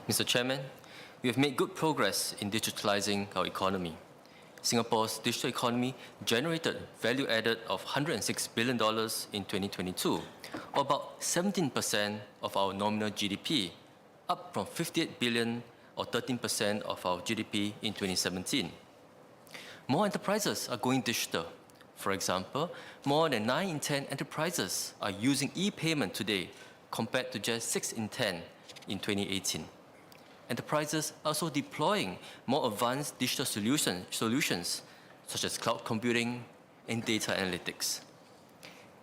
Mr. Chairman, we have made good progress in digitalizing our economy. Singapore's digital economy generated value added of $106 billion in 2022, or about 17% of our nominal GDP, up from $58 billion or 13% of our GDP in 2017. More enterprises are going digital. For example, more than 9 in 10 enterprises are using e-payment today, compared to just 6 in 10 in 2018. Enterprises are also deploying more advanced digital solutions such as cloud computing and data analytics.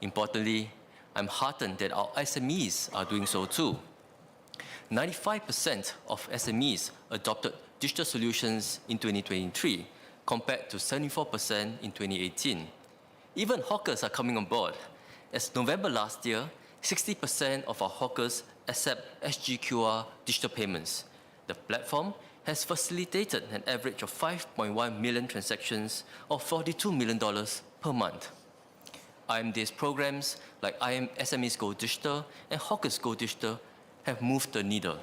Importantly, I'm heartened that our SMEs are doing so too. 95% of SMEs adopted digital solutions in 2023, compared to 74% in 2018. Even hawkers are coming on board. As November last year, 60% of our hawkers accept SGQR digital payments. The platform has facilitated an average of 5.1 million transactions or $42 million per month. IMDA's programs like SMEs Go Digital and Hawkers Go Digital have moved the needle.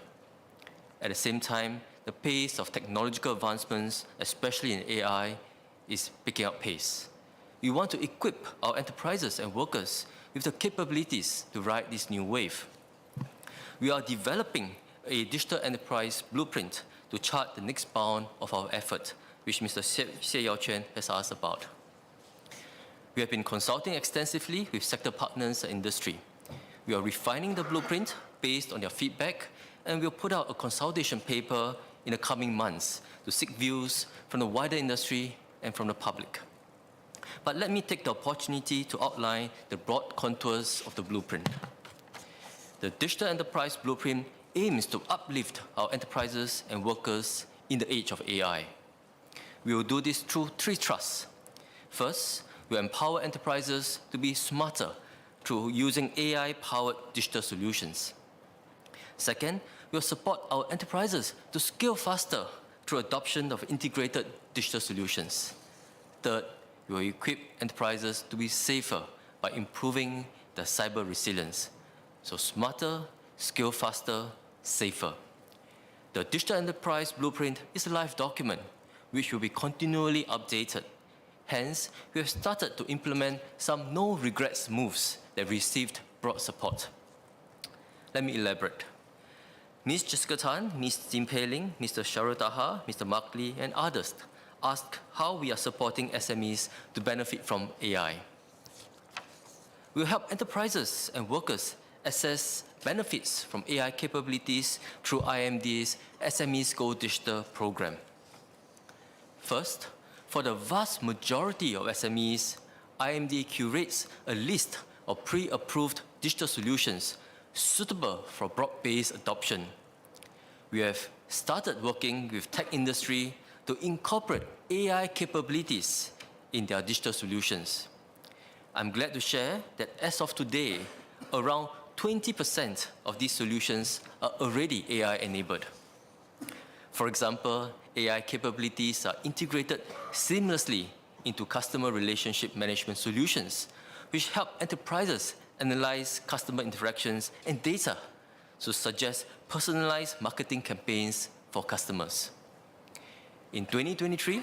At the same time, the pace of technological advancements, especially in AI, is picking up pace. We want to equip our enterprises and workers with the capabilities to ride this new wave. We are developing a digital enterprise blueprint to chart the next bound of our effort, which Mr. Xie Yao Chen has asked about. We have been consulting extensively with sector partners and industry. We are refining the blueprint based on their feedback, and we'll put out a consultation paper in the coming months to seek views from the wider industry and from the public. But let me take the opportunity to outline the broad contours of the blueprint. The Digital Enterprise Blueprint aims to uplift our enterprises and workers in the age of AI. We will do this through 3 thrusts. First, we empower enterprises to be smarter through using AI-powered digital solutions. Second, we will support our enterprises to scale faster through adoption of integrated digital solutions. Third, we will equip enterprises to be safer by improving their cyber resilience. So smarter, scale faster, safer. The Digital Enterprise Blueprint is a live document which will be continually updated. Hence, we have started to implement some no-regrets moves that received broad support. Let me elaborate. Ms. Jessica Tan, Ms. Jim Pei Ling, Mr. Sharul Taha, Mr. Mark Lee, and others asked how we are supporting SMEs to benefit from AI. We will help enterprises and workers access benefits from AI capabilities through IMDA's SMEs Go Digital program. First, for the vast majority of SMEs, IMDA curates a list of pre-approved digital solutions suitable for broad-based adoption. We have started working with tech industry to incorporate AI capabilities in their digital solutions. I'm glad to share that as of today, around 20% of these solutions are already AI-enabled. For example, AI capabilities are integrated seamlessly into customer relationship management solutions, which help enterprises analyze customer interactions and data to suggest personalized marketing campaigns for customers. In 2023,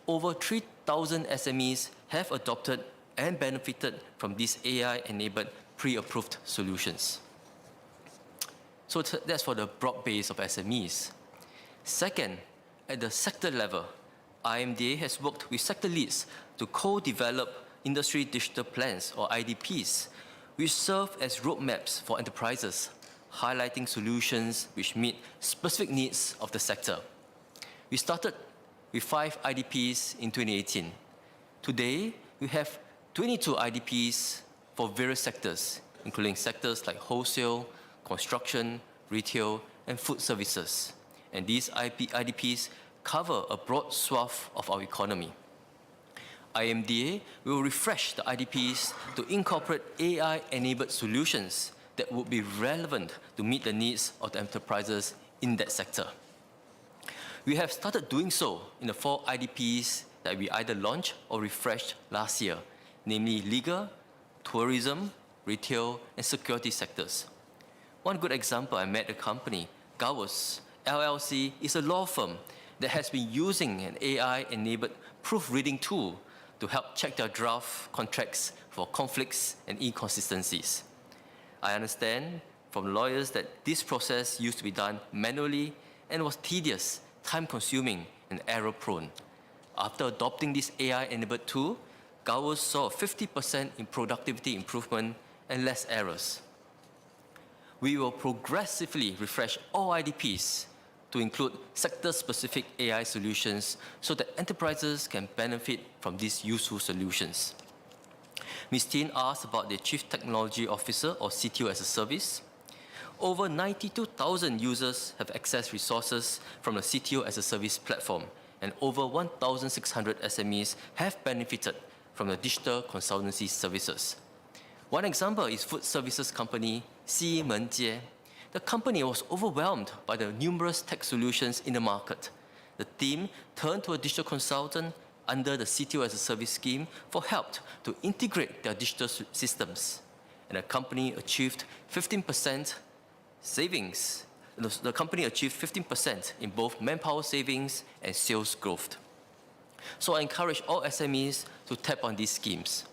over 3,000 SMEs have adopted and benefited from these AI-enabled pre-approved solutions. So that's for the broad base of SMEs. Second, at the sector level, IMDA has worked with sector leads to co-develop industry digital plans, or IDPs, which serve as roadmaps for enterprises, highlighting solutions which meet specific needs of the sector. We started with 5 IDPs in 2018. Today, we have 22 IDPs for various sectors, including sectors like wholesale, construction, retail, and food services. And these IDPs cover a broad swath of our economy. IMDA will refresh the IDPs to incorporate AI-enabled solutions that would be relevant to meet the needs of the enterprises in that sector. We have started doing so in the 4 IDPs that we either launched or refreshed last year, namely legal, tourism, retail, and security sectors. One good example, I met a company, Gowers, LLC is a law firm that has been using an AI-enabled proofreading tool to help check their draft contracts for conflicts and inconsistencies. I understand from lawyers that this process used to be done manually and was tedious, time-consuming, and error-prone. After adopting this AI-enabled tool, Gowers saw a 50% in productivity improvement and less errors. We will progressively refresh all IDPs to include sector-specific AI solutions so that enterprises can benefit from these useful solutions. Ms. Tin asked about the Chief Technology Officer, or CTO as a service. Over 92,000 users have accessed resources from the CTO as a service platform, and over 1,600 SMEs have benefited from the digital consultancy services. One example is food services company Ximengye. The company was overwhelmed by the numerous tech solutions in the market. The team turned to a digital consultant under the CTO as a service scheme for help to integrate their digital systems. And the company achieved 15% savings. The company achieved 15% in both manpower savings and sales growth. So I encourage all SMEs to tap on these schemes.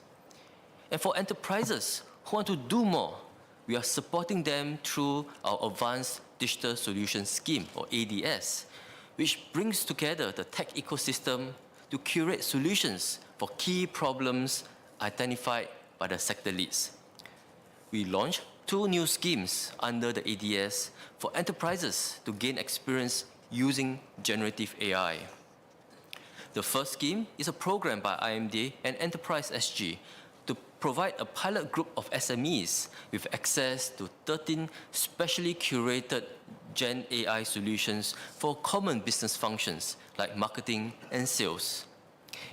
And for enterprises who want to do more, we are supporting them through our Advanced Digital Solutions Scheme, or ADS, which brings together the tech ecosystem to curate solutions for key problems identified by the sector leads. We launched 2 new schemes under the ADS for enterprises to gain experience using generative AI. The first scheme is a program by IMDA and Enterprise SG to provide a pilot group of SMEs with access to 13 specially curated Gen AI solutions for common business functions like marketing and sales.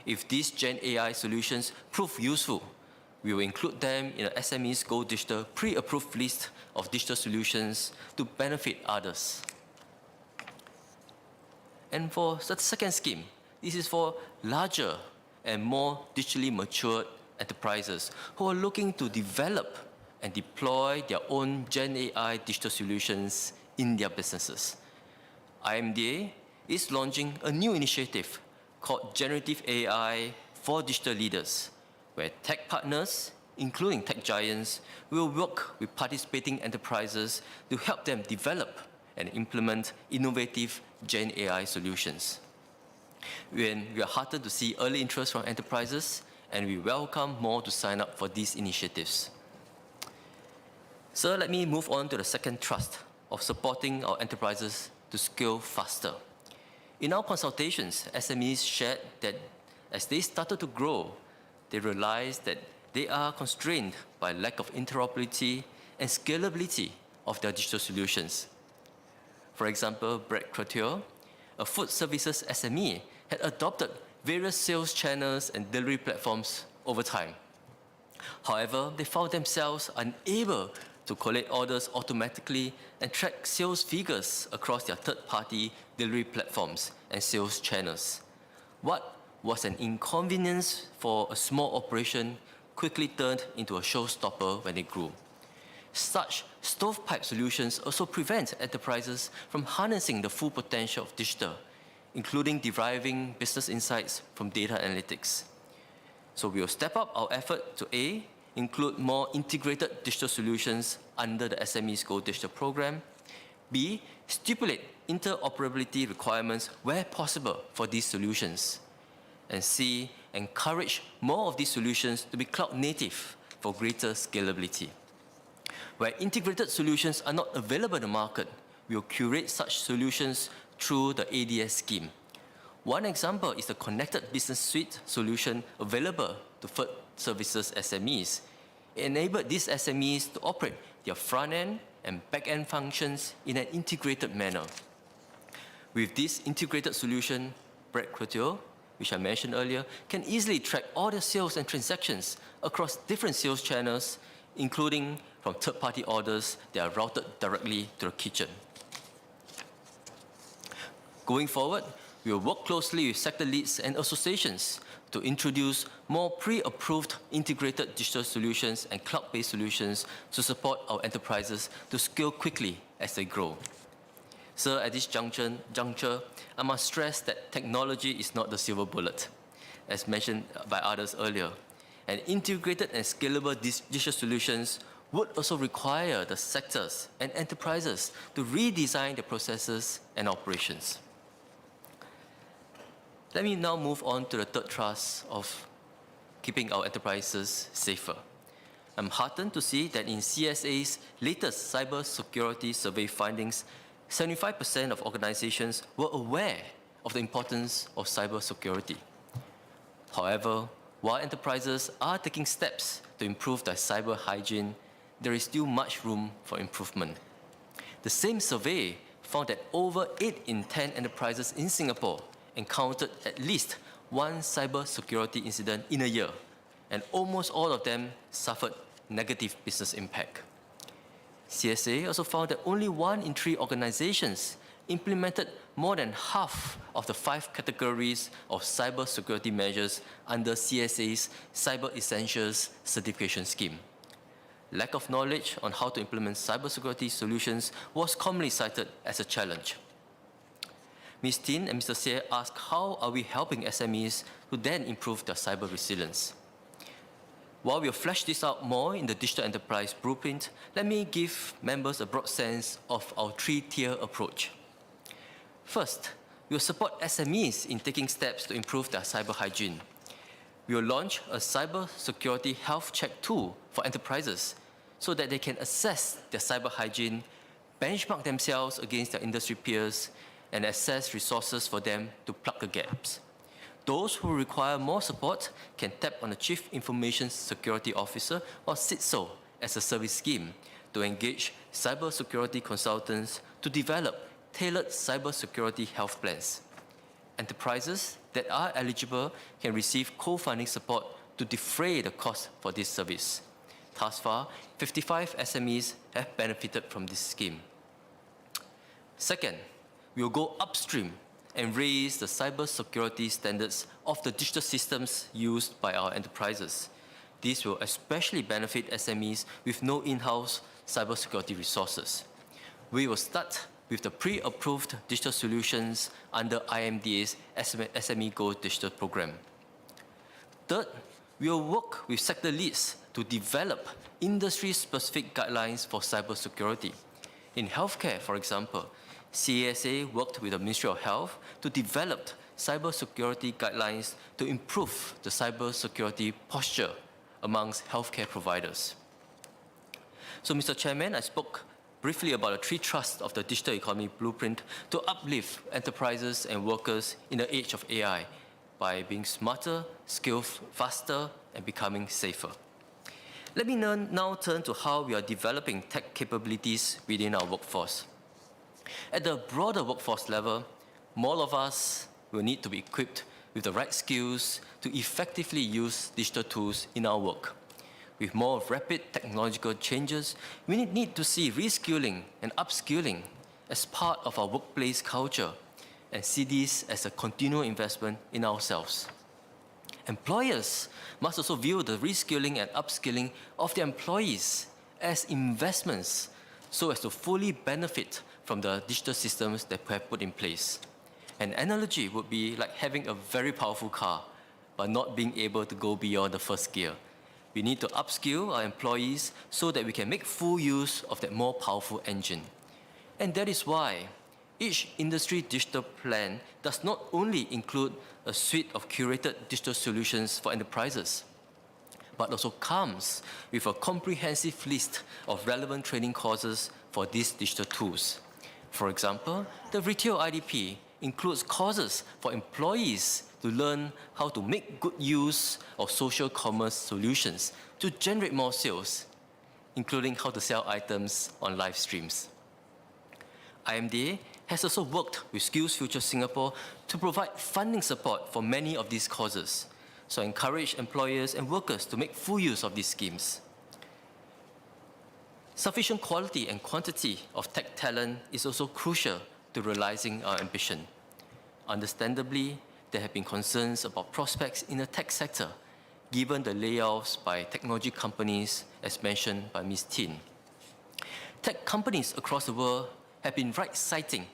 If these Gen AI solutions prove useful, we will include them in the SMEs Go Digital pre-approved list of digital solutions to benefit others. And for the second scheme, this is for larger and more digitally matured enterprises who are looking to develop and deploy their own Gen AI digital solutions in their businesses. IMDA is launching a new initiative called Generative AI for Digital Leaders, where tech partners, including tech giants, will work with participating enterprises to help them develop and implement innovative Gen AI solutions. We are heartened to see early interest from enterprises, and we welcome more to sign up for these initiatives. So let me move on to the second thrust of supporting our enterprises to scale faster. In our consultations, SMEs shared that as they started to grow, they realized that they are constrained by lack of interoperability and scalability of their digital solutions. For example, Bread Couture, a food services SME, had adopted various sales channels and delivery platforms over time. However, they found themselves unable to collect orders automatically and track sales figures across their third-party delivery platforms and sales channels. What was an inconvenience for a small operation quickly turned into a showstopper when they grew. Such stovepipe solutions also prevent enterprises from harnessing the full potential of digital, including deriving business insights from data analytics. So we will step up our effort to A, include more integrated digital solutions under the SMEs Go Digital program, B, stipulate interoperability requirements where possible for these solutions, and C, encourage more of these solutions to be cloud native for greater scalability. Where integrated solutions are not available in the market, we will curate such solutions through the ADS scheme. One example is the Connected Business Suite solution available to food services SMEs. It enabled these SMEs to operate their front-end and back-end functions in an integrated manner. With this integrated solution, Bread Couture, which I mentioned earlier, can easily track all the sales and transactions across different sales channels, including from third-party orders that are routed directly to the kitchen. Going forward, we will work closely with sector leads and associations to introduce more pre-approved integrated digital solutions and cloud-based solutions to support our enterprises to scale quickly as they grow. So at this juncture, I must stress that technology is not the silver bullet, as mentioned by others earlier. And integrated and scalable digital solutions would also require the sectors and enterprises to redesign their processes and operations. Let me now move on to the third thrust of keeping our enterprises safer. I'm heartened to see that in CSA's latest cybersecurity survey findings, 75% of organizations were aware of the importance of cybersecurity. However, while enterprises are taking steps to improve their cyber hygiene, there is still much room for improvement. The same survey found that over 8 in 10 enterprises in Singapore encountered at least one cybersecurity incident in a year, and almost all of them suffered negative business impact. CSA also found that only 1 in 3 organizations implemented more than half of the 5 categories of cybersecurity measures under CSA's Cyber Essentials certification scheme. Lack of knowledge on how to implement cybersecurity solutions was commonly cited as a challenge. Ms. Tin and Mr. Seah asked how are we helping SMEs to then improve their cyber resilience. While we'll flesh this out more in the Digital Enterprise Blueprint, let me give members a broad sense of our 3-tier approach. First, we'll support SMEs in taking steps to improve their cyber hygiene. We'll launch a cyber security health check tool for enterprises so that they can assess their cyber hygiene, benchmark themselves against their industry peers, and assess resources for them to plug the gaps. Those who require more support can tap on the Chief Information Security Officer or CISO as a service scheme to engage cybersecurity consultants to develop tailored cybersecurity health plans. Enterprises that are eligible can receive co-funding support to defray the cost for this service. Thus far, 55 SMEs have benefited from this scheme. Second, we will go upstream and raise the cybersecurity standards of the digital systems used by our enterprises. This will especially benefit SMEs with no in-house cybersecurity resources. We will start with the pre-approved digital solutions under IMDA's SME Go Digital program. Third, we will work with sector leads to develop industry-specific guidelines for cybersecurity. In healthcare, for example, CSA worked with the Ministry of Health to develop cybersecurity guidelines to improve the cybersecurity posture amongst healthcare providers. So, Mr. Chairman, I spoke briefly about the 3 thrusts of the Digital Economy Blueprint to uplift enterprises and workers in the age of AI by being smarter, skilled faster, and becoming safer. Let me now turn to how we are developing tech capabilities within our workforce. At the broader workforce level, more of us will need to be equipped with the right skills to effectively use digital tools in our work. With more rapid technological changes, we need to see reskilling and upskilling as part of our workplace culture and see this as a continual investment in ourselves. Employers must also view the reskilling and upskilling of their employees as investments so as to fully benefit from the digital systems that we have put in place. An analogy would be like having a very powerful car, but not being able to go beyond the first gear. We need to upskill our employees so that we can make full use of that more powerful engine. And that is why each industry digital plan does not only include a suite of curated digital solutions for enterprises, but also comes with a comprehensive list of relevant training courses for these digital tools. For example, the Retail IDP includes courses for employees to learn how to make good use of social commerce solutions to generate more sales, including how to sell items on live streams. IMDA has also worked with Skills Future Singapore to provide funding support for many of these courses, so I encourage employers and workers to make full use of these schemes. Sufficient quality and quantity of tech talent is also crucial to realizing our ambition. Understandably, there have been concerns about prospects in the tech sector, given the layoffs by technology companies, as mentioned by Ms. Tin. Tech companies across the world have been right-citing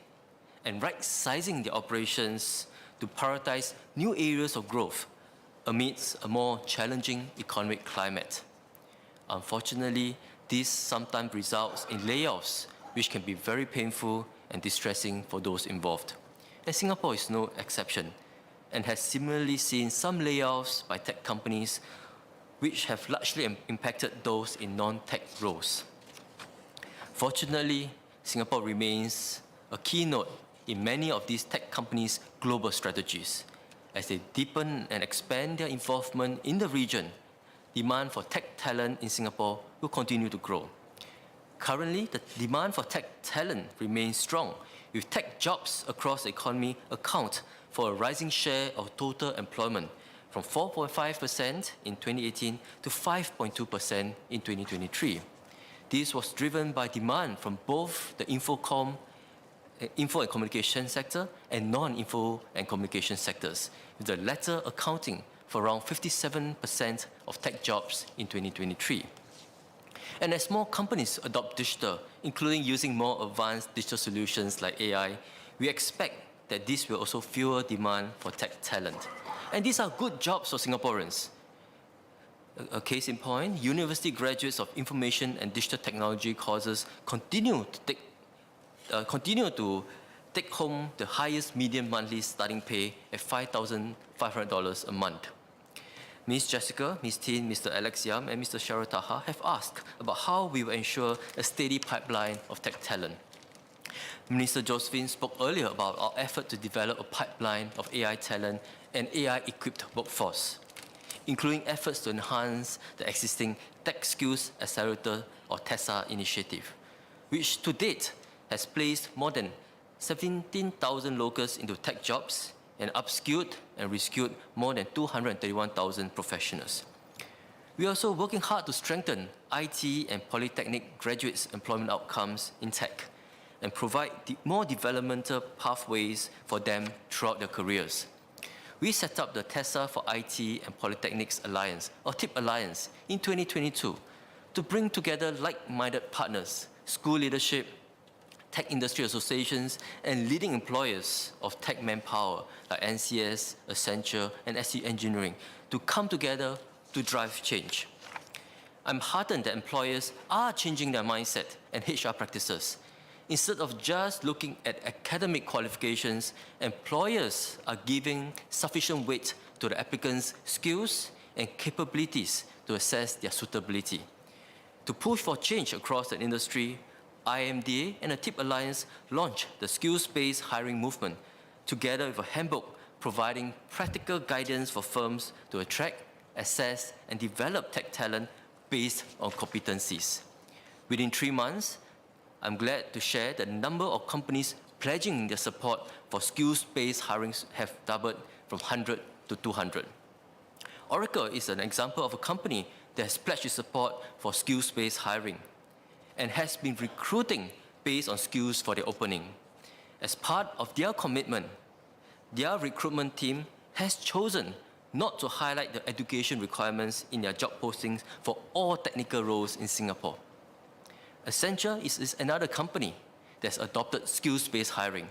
and right-sizing their operations to prioritize new areas of growth amidst a more challenging economic climate. Unfortunately, this sometimes results in layoffs, which can be very painful and distressing for those involved. And Singapore is no exception, and has similarly seen some layoffs by tech companies, which have largely impacted those in non-tech roles. Fortunately, Singapore remains a keynote in many of these tech companies' global strategies. As they deepen and expand their involvement in the region, demand for tech talent in Singapore will continue to grow. Currently, the demand for tech talent remains strong, with tech jobs across the economy account for a rising share of total employment from 4.5% in 2018 to 5.2% in 2023. This was driven by demand from both the info and communication sector and non-info and communication sectors, with the latter accounting for around 57% of tech jobs in 2023. And as more companies adopt digital, including using more advanced digital solutions like AI, we expect that this will also fuel demand for tech talent. And these are good jobs for Singaporeans. A case in point, university graduates of information and digital technology courses continue to take home the highest median monthly starting pay at $5,500 a month. Ms. Jessica, Ms. Tin, Mr. Alex Yam, and Mr. Sharul Taha have asked about how we will ensure a steady pipeline of tech talent. Minister Josephine spoke earlier about our effort to develop a pipeline of AI talent and AI-equipped workforce, including efforts to enhance the existing Tech Skills Accelerator or TESA initiative, which to date has placed more than 17,000 locals into tech jobs and upskilled and reskilled more than 231,000 professionals. We are also working hard to strengthen IT and polytechnic graduates' employment outcomes in tech and provide more developmental pathways for them throughout their careers. We set up the TESA for IT and Polytechnics Alliance, or TIP Alliance, in 2022 to bring together like-minded partners, school leadership, tech industry associations, and leading employers of tech manpower like NCS, Accenture, and SE Engineering to come together to drive change. I'm heartened that employers are changing their mindset and HR practices. Instead of just looking at academic qualifications, employers are giving sufficient weight to the applicants' skills and capabilities to assess their suitability. To push for change across the industry, IMDA and the TIP Alliance launched the skills-based hiring movement, together with a handbook providing practical guidance for firms to attract, assess, and develop tech talent based on competencies. Within 3 months, I'm glad to share that the number of companies pledging their support for skills-based hirings have doubled from 100 to 200. Oracle is an example of a company that has pledged its support for skills-based hiring and has been recruiting based on skills for their opening. As part of their commitment, their recruitment team has chosen not to highlight the education requirements in their job postings for all technical roles in Singapore. Accenture is another company that's adopted skills-based hiring.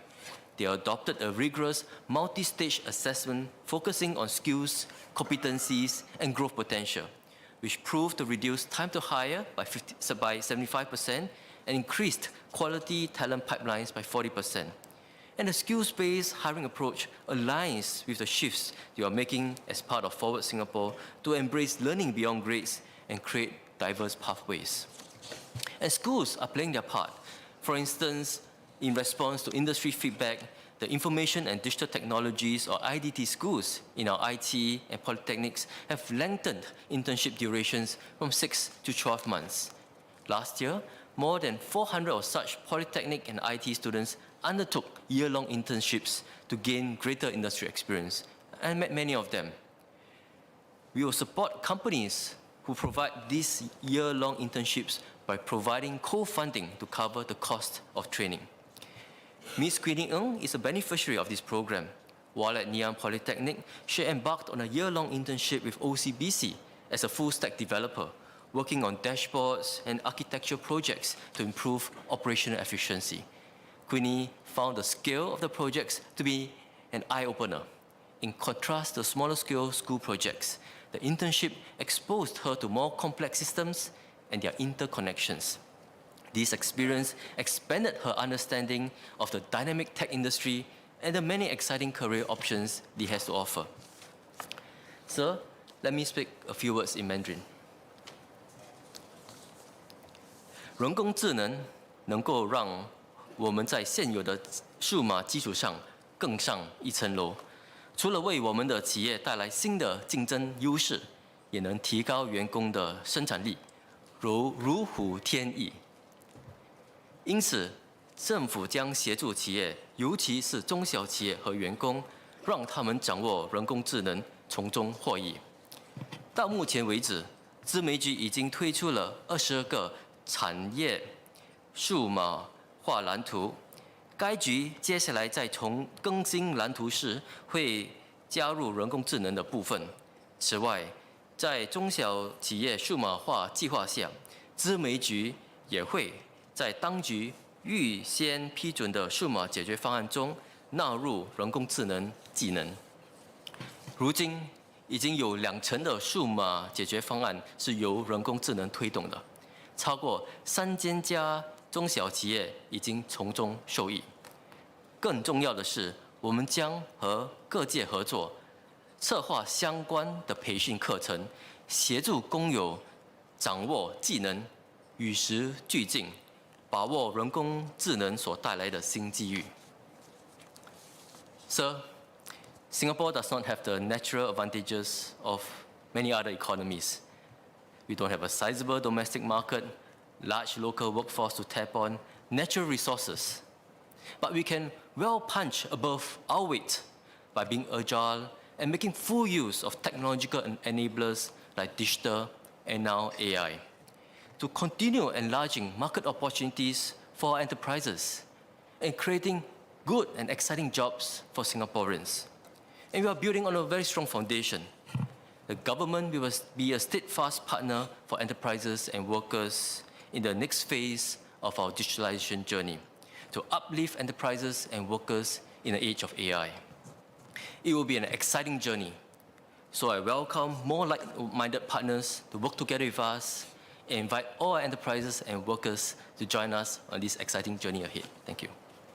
They adopted a rigorous multi-stage assessment focusing on skills, competencies, and growth potential, which proved to reduce time to hire by 75% and increased quality talent pipelines by 40%. And the skills-based hiring approach aligns with the shifts you are making as part of Forward Singapore to embrace learning beyond grades and create diverse pathways. And schools are playing their part. For instance, in response to industry feedback, the Information and Digital Technologies, or IDT schools in our IT and polytechnics have lengthened internship durations from 6 to 12 months. Last year, more than 400 of such polytechnic and IT students undertook year-long internships to gain greater industry experience, and I met many of them. We will support companies who provide these year-long internships by providing co-funding to cover the cost of training. Ms. Queenie Ng is a beneficiary of this program. While at Ngee Ann Polytechnic, she embarked on a year-long internship with OCBC as a full-stack developer, working on dashboards and architecture projects to improve operational efficiency. Queenie found the scale of the projects to be an eye-opener. In contrast to smaller scale school projects, the internship exposed her to more complex systems and their interconnections. This experience expanded her understanding of the dynamic tech industry and the many exciting career options it has to offer. Sir, let me speak a few words in Mandarin. 人工智能能够让我们在现有的数码基础上更上一层楼，除了为我们的企业带来新的竞争优势，也能提高员工的生产力，如虎添翼。因此，政府将协助企业，尤其是中小企业和员工，让他们掌握人工智能，从中获益。到目前为止，资媒局已经推出了22个产业数码化蓝图。该局接下来在更新蓝图时，会加入人工智能的部分。此外，在中小企业数码化计划下，资媒局也会在当局预先批准的数码解决方案中纳入人工智能技能。如今已经有20%的数码解决方案是由人工智能推动的，超过3000家中小企业已经从中受益。更重要的是，我们将和各界合作，策划相关的培训课程，协助工友掌握技能，与时俱进，把握人工智能所带来的新机遇。Sir, Singapore does not have the natural advantages of many other economies. We don't have a sizable domestic market, large local workforce to tap on, natural resources. But we can well punch above our weight by being agile and making full use of technological enablers like digital and now AI to continue enlarging market opportunities for our enterprises and creating good and exciting jobs for Singaporeans. And we are building on a very strong foundation. The government will be a steadfast partner for enterprises and workers in the next phase of our digitalization journey to uplift enterprises and workers in the age of AI. It will be an exciting journey, so I welcome more like-minded partners to work together with us and invite all our enterprises and workers to join us on this exciting journey ahead. Thank you.